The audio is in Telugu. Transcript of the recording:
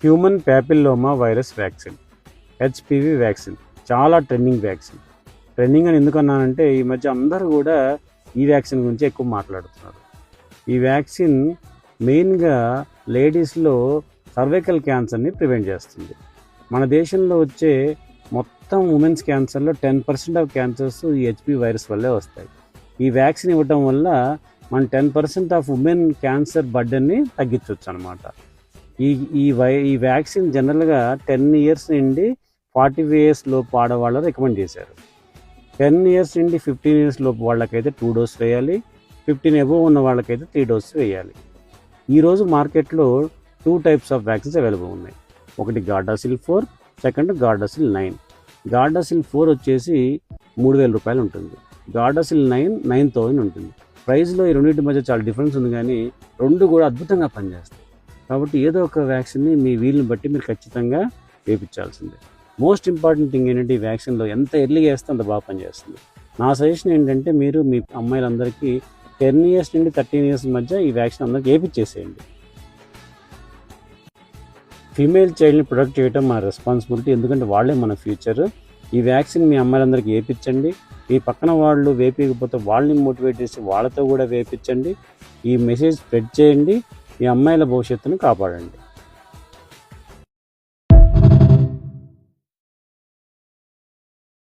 Human papilloma virus vaccine, HPV vaccine చాలా ట్రెండింగ్ వ్యాక్సిన్. ట్రెండింగ్ అని ఎందుకన్నానంటే ఈ మధ్య అందరూ కూడా ఈ వ్యాక్సిన్ గురించి ఎక్కువ మాట్లాడుతున్నారు. ఈ వ్యాక్సిన్ మెయిన్గా లేడీస్లో సర్వైకల్ క్యాన్సర్ని ప్రివెంట్ చేస్తుంది. మన దేశంలో వచ్చే మొత్తం ఉమెన్స్ క్యాన్సర్లో 10% ఆఫ్ క్యాన్సర్స్ ఈ హెచ్పివి వైరస్ వల్లే వస్తాయి. ఈ వ్యాక్సిన్ ఇవ్వటం వల్ల మనం 10% ఆఫ్ ఉమెన్ క్యాన్సర్ బర్డెన్ని తగ్గించవచ్చు అనమాట. ఈ వ్యాక్సిన్ జనరల్గా 10 ఇయర్స్ నుండి 45 ఇయర్స్ లోపు ఆడవాళ్ళు రికమెండ్ చేశారు. 10 ఇయర్స్ నుండి 15 ఇయర్స్ లోపు వాళ్ళకైతే 2 డోస్ వేయాలి, 15 అబోవ్ ఉన్న వాళ్ళకైతే 3 డోస్ వేయాలి. ఈరోజు మార్కెట్లో 2 టైప్స్ ఆఫ్ వ్యాక్సిన్స్ అవైలబుల్ ఉన్నాయి. ఒకటి గార్డాసిల్ 4, సెకండ్ గార్డాసిల్ 9. గార్డాసిల్ 4 వచ్చేసి 3,000 రూపాయలు ఉంటుంది, గార్డాసిల్ 9,000 ఉంటుంది. ప్రైస్లో ఈ రెండింటి మధ్య చాలా డిఫరెన్స్ ఉంది, కానీ రెండు కూడా అద్భుతంగా పనిచేస్తాయి. కాబట్టి ఏదో ఒక వ్యాక్సిన్ని మీ వీలుని బట్టి మీరు ఖచ్చితంగా వేయించాల్సిందే. మోస్ట్ ఇంపార్టెంట్ థింగ్ ఏంటంటే ఈ వ్యాక్సిన్లో ఎంత ఎర్లీగా వేస్తే అంత బాగా పనిచేస్తుంది. నా సజెషన్ ఏంటంటే మీరు మీ అమ్మాయిలందరికీ 10 ఇయర్స్ నుండి 13 ఇయర్స్ మధ్య ఈ వ్యాక్సిన్ అందరికీ వేయించేసేయండి. ఫీమేల్ చైల్డ్ని ప్రొటెక్ట్ చేయడం మన రెస్పాన్సిబిలిటీ, ఎందుకంటే వాళ్ళే మన ఫ్యూచర్. ఈ వ్యాక్సిన్ మీ అమ్మాయిలందరికీ వేయించండి. మీ పక్కన వాళ్ళు వేపించకపోతే వాళ్ళని మోటివేట్ చేసి వాళ్ళతో కూడా వేయించండి. ఈ మెసేజ్ స్ప్రెడ్ చేయండి. మీ అమ్మాయిల భవిష్యత్తును కాపాడండి.